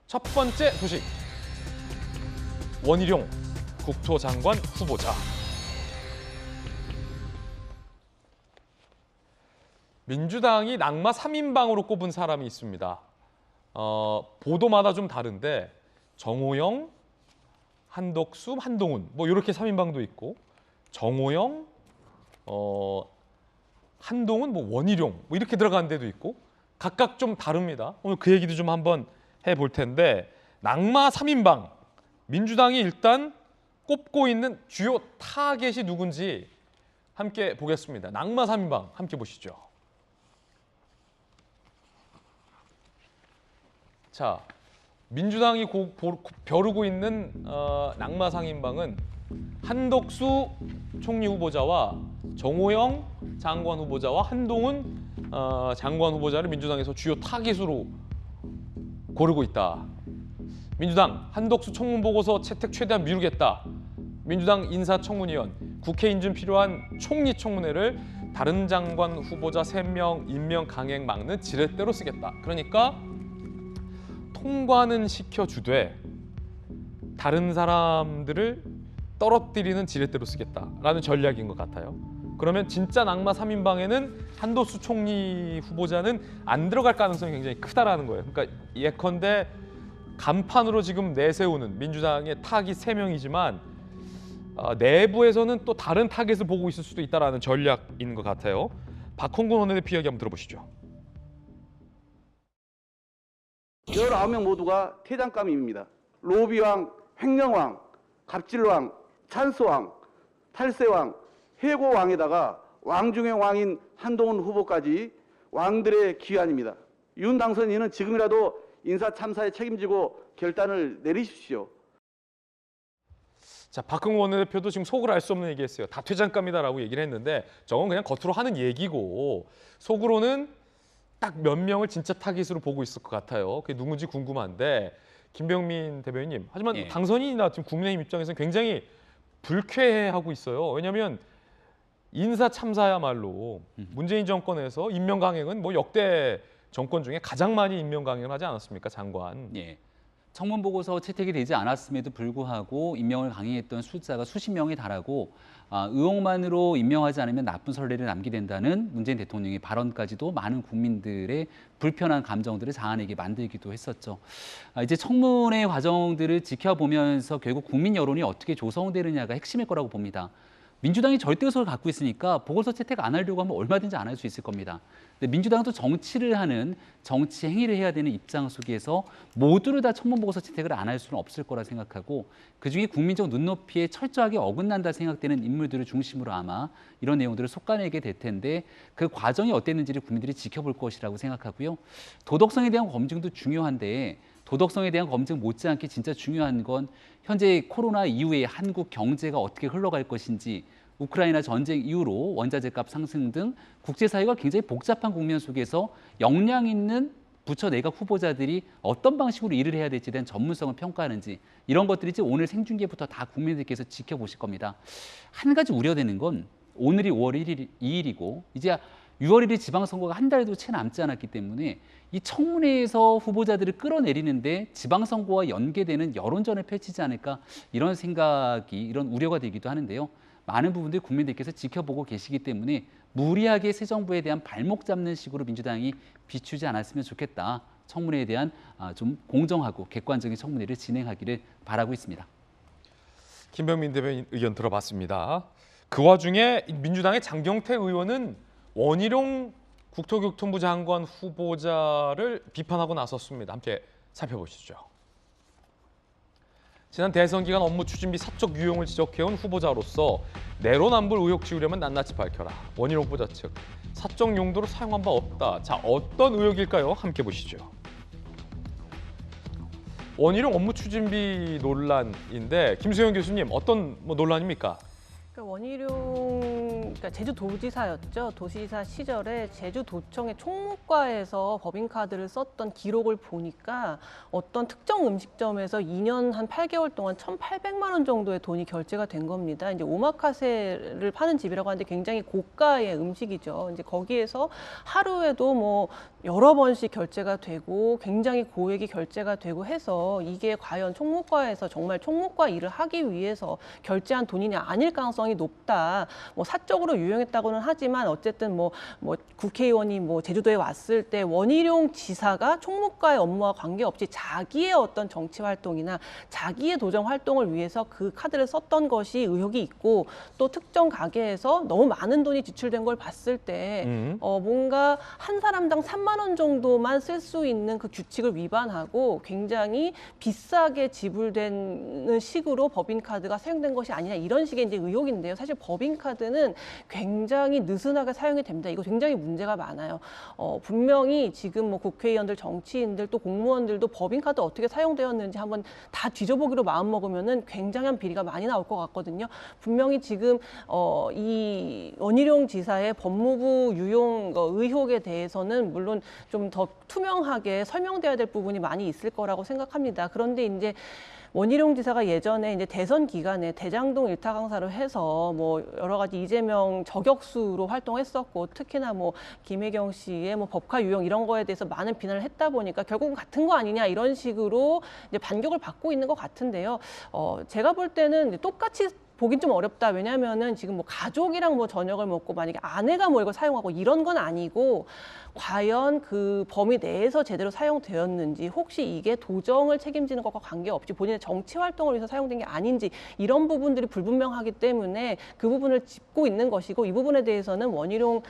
첫 번째 소식. 원희룡 국토장관 후보자. 민주당이 낙마 3인방으로 꼽은 사람이 있습니다. 보도마다 좀 다른데 정호영, 한덕수, 한동훈 뭐 이렇게 3인방도 있고 정호영, 한동훈, 뭐 원희룡 뭐 이렇게 들어가는 데도 있고 각각 좀 다릅니다. 오늘 그 얘기도 좀 한번 해볼 텐데 낙마 3인방 민주당이 일단 꼽고 있는 주요 타겟이 누군지 함께 보겠습니다. 낙마 3인방 함께 보시죠. 자, 민주당이 벼르고 있는 낙마 3인방은 한덕수 총리 후보자와 정호영 장관 후보자와 한동훈 장관 후보자를 민주당에서 주요 타깃으로 고르고 있다. 민주당 한덕수 청문 보고서 채택 최대한 미루겠다. 민주당 인사청문위원 국회 인준 필요한 총리 청문회를 다른 장관 후보자 3명 임명 강행 막는 지렛대로 쓰겠다. 그러니까 통과는 시켜주되 다른 사람들을 떨어뜨리는 지렛대로 쓰겠다라는 전략인 것 같아요. 그러면 진짜 낙마 3인방에는 한덕수 총리 후보자는 안 들어갈 가능성이 굉장히 크다라는 거예요. 그러니까 예컨대 간판으로 지금 내세우는 민주당의 타깃 3명이지만 내부에서는 또 다른 타깃을 보고 있을 수도 있다라는 전략인 것 같아요. 박홍근 원내대표 이야기 한번 들어보시죠. 19명 모두가 퇴장감입니다. 로비왕, 횡령왕, 갑질왕, 찬스왕, 탈세왕, 해고왕에다가 왕 중의 왕인 한동훈 후보까지 왕들의 귀환입니다. 윤 당선인은 지금이라도 인사 참사에 책임지고 결단을 내리십시오. 자, 박홍근 원내대표도 지금 속을 알 수 없는 얘기했어요. 다 퇴장감이다라고 얘기를 했는데 저건 그냥 겉으로 하는 얘기고 속으로는 딱 몇 명을 진짜 타깃으로 보고 있을 것 같아요. 그게 누군지 궁금한데 김병민 대변인님. 하지만 당선인이나 지금 국민의힘 입장에서는 굉장히 불쾌해하고 있어요. 왜냐하면 인사 참사야말로 문재인 정권에서 임명 강행은 뭐 역대 정권 중에 가장 많이 임명 강행을 하지 않았습니까, 장관? 예. 청문 보고서 채택이 되지 않았음에도 불구하고 임명을 강행했던 숫자가 수십 명에 달하고 의혹만으로 임명하지 않으면 나쁜 선례를 남게 된다는 문재인 대통령의 발언까지도 많은 국민들의 불편한 감정들을 자아내게 만들기도 했었죠. 이제 청문회 과정들을 지켜보면서 결국 국민 여론이 어떻게 조성되느냐가 핵심일 거라고 봅니다. 민주당이 절대의석을 갖고 있으니까 보고서 채택 안 하려고 하면 얼마든지 안 할 수 있을 겁니다. 근데 민주당은 또 정치를 하는 정치 행위를 해야 되는 입장 속에서 모두를 다 청문 보고서 채택을 안 할 수는 없을 거라 생각하고 그중에 국민적 눈높이에 철저하게 어긋난다 생각되는 인물들을 중심으로 아마 이런 내용들을 솎아내게 될 텐데 그 과정이 어땠는지를 국민들이 지켜볼 것이라고 생각하고요. 도덕성에 대한 검증도 중요한데 도덕성에 대한 검증 못지않게 진짜 중요한 건 현재 코로나 이후에 한국 경제가 어떻게 흘러갈 것인지 우크라이나 전쟁 이후로 원자재 값 상승 등 국제사회가 굉장히 복잡한 국면 속에서 역량 있는 부처 내각 후보자들이 어떤 방식으로 일을 해야 될지에 대한 전문성을 평가하는지 이런 것들이 이제 오늘 생중계부터 다 국민들께서 지켜보실 겁니다. 한 가지 우려되는 건 오늘이 5월 2일이고 이제 6월 1일 지방선거가 한 달도 채 남지 않았기 때문에 이 청문회에서 후보자들을 끌어내리는데 지방선거와 연계되는 여론전을 펼치지 않을까 이런 생각이 이런 우려가 되기도 하는데요. 많은 부분들 국민들께서 지켜보고 계시기 때문에 무리하게 새 정부에 대한 발목 잡는 식으로 민주당이 비추지 않았으면 좋겠다. 청문회에 대한 좀 공정하고 객관적인 청문회를 진행하기를 바라고 있습니다. 김병민 대변인 의견 들어봤습니다. 그 와중에 민주당의 장경태 의원은 원희룡 국토교통부 장관 후보자를 비판하고 나섰습니다. 함께 살펴보시죠. 지난 대선 기간 업무 추진비 사적 유용을 지적해온 후보자로서 내로남불 의혹 지우려면 낱낱이 밝혀라. 원희룡 후보자 측 사적 용도로 사용한 바 없다. 자, 어떤 의혹일까요? 함께 보시죠. 원희룡 업무 추진비 논란인데 김수영 교수님 어떤 논란입니까? 그러니까 원희룡 그러니까 제주도지사였죠. 도지사 시절에 제주도청의 총무과에서 법인카드를 썼던 기록을 보니까 어떤 특정 음식점에서 2년 한 8개월 동안 1,800만 원 정도의 돈이 결제가 된 겁니다. 이제 오마카세를 파는 집이라고 하는데 굉장히 고가의 음식이죠. 이제 거기에서 하루에도 뭐 여러 번씩 결제가 되고 굉장히 고액이 결제가 되고 해서 이게 과연 총무과에서 정말 총무과 일을 하기 위해서 결제한 돈이냐 아닐 가능성이 높다. 뭐 사적으로 유용했다고는 하지만 어쨌든 뭐 국회의원이 뭐 제주도에 왔을 때 원희룡 지사가 총무과의 업무와 관계없이 자기의 어떤 정치 활동이나 자기의 도정 활동을 위해서 그 카드를 썼던 것이 의혹이 있고 또 특정 가게에서 너무 많은 돈이 지출된 걸 봤을 때 뭔가 한 사람당 3만 원 정도만 쓸 수 있는 그 규칙을 위반하고 굉장히 비싸게 지불되는 식으로 법인카드가 사용된 것이 아니냐 이런 식의 이제 의혹인데요. 사실 법인카드는 굉장히 느슨하게 사용이 됩니다. 이거 굉장히 문제가 많아요. 분명히 지금 뭐 국회의원들, 정치인들 또 공무원들도 법인카드 어떻게 사용되었는지 한번 다 뒤져보기로 마음먹으면은 굉장한 비리가 많이 나올 것 같거든요. 분명히 지금 이 원희룡 지사의 법무부 유용 의혹에 대해서는 물론 좀 더 투명하게 설명돼야 될 부분이 많이 있을 거라고 생각합니다. 그런데 이제 원희룡 지사가 예전에 이제 대선 기간에 대장동 일타 강사를 해서 뭐 여러 가지 이재명 저격수로 활동했었고 특히나 뭐 김혜경 씨의 뭐 법카 유용 이런 거에 대해서 많은 비난을 했다 보니까 결국은 같은 거 아니냐 이런 식으로 이제 반격을 받고 있는 것 같은데요. 제가 볼 때는 똑같이 보긴 좀 어렵다. 왜냐하면은 지금 뭐 가족이랑 뭐 저녁을 먹고 만약에 아내가 뭐 이걸 사용하고 이런 건 아니고 과연 그 범위 내에서 제대로 사용되었는지 혹시 이게 도정을 책임지는 것과 관계없이 본인의 정치 활동을 위해서 사용된 게 아닌지 이런 부분들이 불분명하기 때문에 그 부분을 짚고 있는 것이고 이 부분에 대해서는 원희룡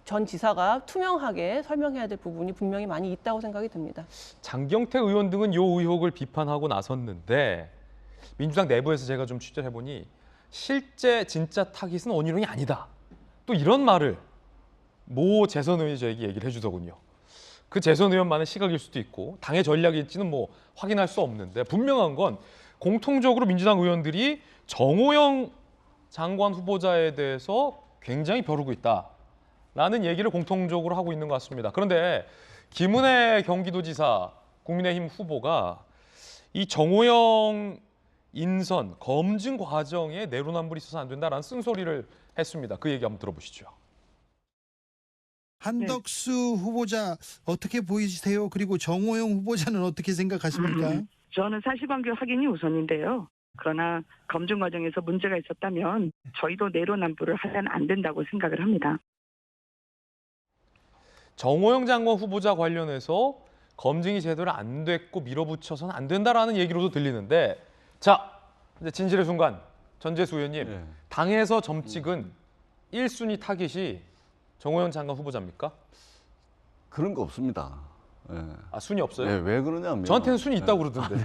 전 지사가 투명하게 설명해야 될 부분이 분명히 많이 있다고 생각이 듭니다. 장경태 의원 등은 이 의혹을 비판하고 나섰는데 민주당 내부에서 제가 좀 취재를 해보니 실제 진짜 타깃은 원희룡이 아니다. 또 이런 말을 모 재선 의원이 저에게 얘기를 해주더군요. 그 재선 의원만의 시각일 수도 있고 당의 전략일지는 뭐 확인할 수 없는데 분명한 건 공통적으로 민주당 의원들이 정호영 장관 후보자에 대해서 굉장히 벼르고 있다라는 얘기를 공통적으로 하고 있는 것 같습니다. 그런데 김은혜 경기도지사 국민의힘 후보가 이 정호영 인선, 검증 과정에 내로남불이 있어서 안 된다라는 쓴소리를 했습니다. 그 얘기 한번 들어보시죠. 한덕수 후보자 어떻게 보이세요? 그리고 정호영 후보자는 어떻게 생각하십니까? 저는 사실관계 확인이 우선인데요. 그러나 검증 과정에서 문제가 있었다면 저희도 내로남불을 하면 안 된다고 생각을 합니다. 정호영 장관 후보자 관련해서 검증이 제대로 안 됐고 밀어붙여서는 안 된다라는 얘기로도 들리는데 자, 이제 진실의 순간 전재수 의원님, 네. 당에서 점찍은 1순위 타깃이 정호영 장관 후보자입니까? 그런 거 없습니다. 예. 아, 순위 없어요? 예, 왜 그러냐면 저한테는 순위 있다고 그러던데.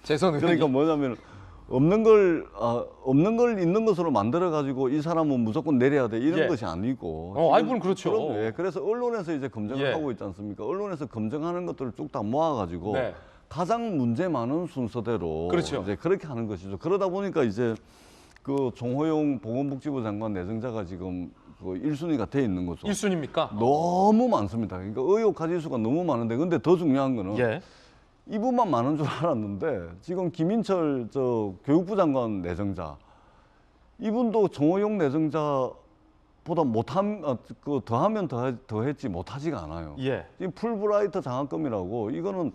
재선 의원이. 그러니까 뭐냐면 없는 걸 있는 것으로 만들어 가지고 이 사람은 무조건 내려야 돼 이런 예. 것이 아니고. 아이 물론 그렇죠. 그럼요. 예. 그래서 언론에서 이제 검증을 예. 하고 있지 않습니까? 언론에서 검증하는 것들을 쭉 다 모아 가지고 네. 가장 문제 많은 순서대로 그렇죠. 이제 그렇게 하는 것이죠. 그러다 보니까 이제 그 정호영 보건복지부 장관 내정자가 지금 그 1순위가 돼 있는 거죠. 1순위입니까? 너무 많습니다. 그러니까 의혹 가지수가 너무 많은데 근데 더 중요한 거는 예. 이분만 많은 줄 알았는데 지금 김인철 저 교육부 장관 내정자 이분도 정호영 내정자보다 그 더하면 더했지 못하지가 않아요. 예. 지금 풀브라이트 장학금이라고 이거는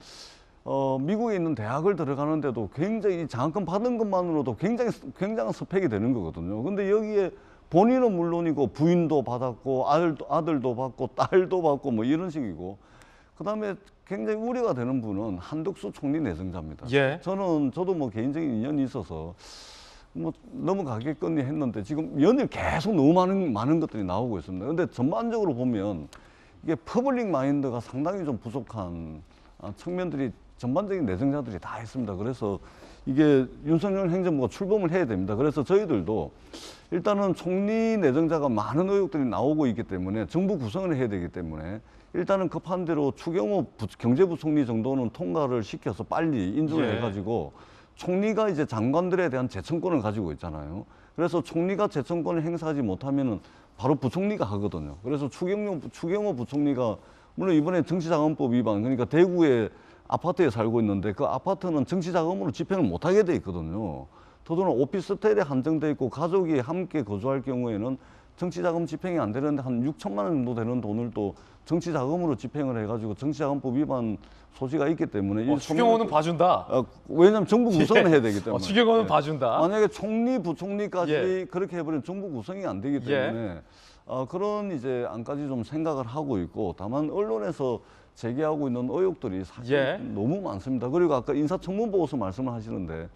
미국에 있는 대학을 들어가는데도 굉장히 장학금 받은 것만으로도 굉장한 스펙이 되는 거거든요. 근데 여기에 본인은 물론이고 부인도 받았고 아들도 받고 딸도 받고 뭐 이런 식이고 그다음에 굉장히 우려가 되는 분은 한덕수 총리 내정자입니다. 예. 저도 뭐 개인적인 인연이 있어서 뭐 넘어가겠거니 했는데 지금 연일 계속 너무 많은 것들이 나오고 있습니다. 근데 전반적으로 보면 이게 퍼블릭 마인드가 상당히 좀 부족한 측면들이 전반적인 내정자들이 다 있습니다. 그래서 이게 윤석열 행정부가 출범을 해야 됩니다. 그래서 저희들도 일단은 총리 내정자가 많은 의혹들이 나오고 있기 때문에 정부 구성을 해야 되기 때문에 일단은 급한 대로 추경호 경제부총리 정도는 통과를 시켜서 빨리 인준을 예. 해가지고 총리가 이제 장관들에 대한 재청권을 가지고 있잖아요. 그래서 총리가 재청권을 행사하지 못하면은 바로 부총리가 하거든요. 그래서 추경호 부총리가 물론 이번에 정치자금법 위반, 그러니까 대구에 아파트에 살고 있는데 그 아파트는 정치자금으로 집행을 못하게 돼 있거든요. 더더나 오피스텔에 한정돼 있고 가족이 함께 거주할 경우에는 정치자금 집행이 안 되는데 한 6천만 원 정도 되는 돈을 또 정치자금으로 집행을 해가지고 정치자금법 위반 소지가 있기 때문에 추경호는 봐준다. 왜냐하면 정부 구성을 해야 되기 때문에. 추경호는 봐준다. 만약에 총리, 부총리까지 예. 그렇게 해버리면 정부 구성이 안 되기 때문에 그런 이제 안까지 좀 생각을 하고 있고, 다만 언론에서 제기하고 있는 의혹들이 사실 예. 너무 많습니다. 그리고 아까 인사청문 보고서 말씀을 하시는데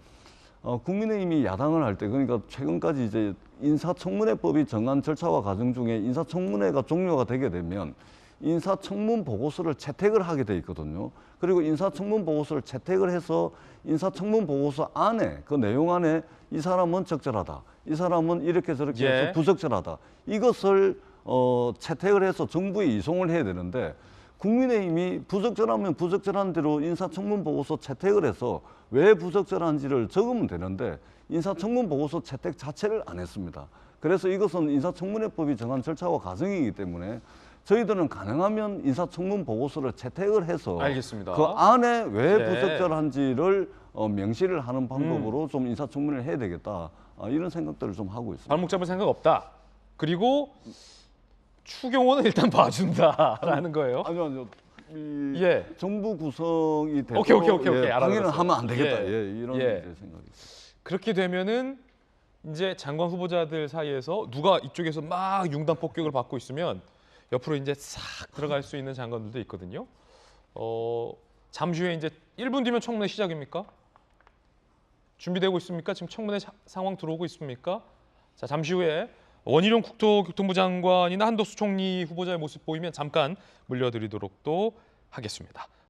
국민의힘이 야당을 할 때, 그러니까 최근까지 이제 인사청문회법이 정한 절차와 과정 중에 인사청문회가 종료가 되게 되면 인사청문 보고서를 채택을 하게 돼 있거든요. 그리고 인사청문 보고서를 채택을 해서 인사청문 보고서 안에 그 내용 안에 이 사람은 적절하다, 이 사람은 이렇게 저렇게 예. 해서 부적절하다, 이것을 채택을 해서 정부에 이송을 해야 되는데, 국민의힘이 부적절하면 부적절한 대로 인사청문 보고서 채택을 해서 왜 부적절한지를 적으면 되는데 인사청문 보고서 채택 자체를 안 했습니다. 그래서 이것은 인사청문회법이 정한 절차와 과정이기 때문에 저희들은 가능하면 인사청문 보고서를 채택을 해서 알겠습니다. 그 안에 왜 네. 부적절한지를 명시를 하는 방법으로 좀 인사청문회를 해야 되겠다, 이런 생각들을 좀 하고 있습니다. 발목 잡을 생각 없다. 그리고 추경호는 일단 봐준다라는 거예요. 아니요. 예. 정부 구성이 되고 오케이. 방해는 알아들었어요. 하면 안 되겠다. 예. 이런 예. 이제 생각이 있습니다. 그렇게 되면은 이제 장관 후보자들 사이에서 누가 이쪽에서 막 융단 폭격을 받고 있으면 옆으로 이제 싹 들어갈 수 있는 장관들도 있거든요. 잠시 후에 이제 1분 뒤면 청문회 시작입니까? 준비되고 있습니까? 지금 청문회 상황 들어오고 있습니까? 자, 잠시 후에 원희룡 국토교통부 장관이나 한덕수 총리 후보자의 모습 보이면 잠깐 물려드리도록 또 하겠습니다.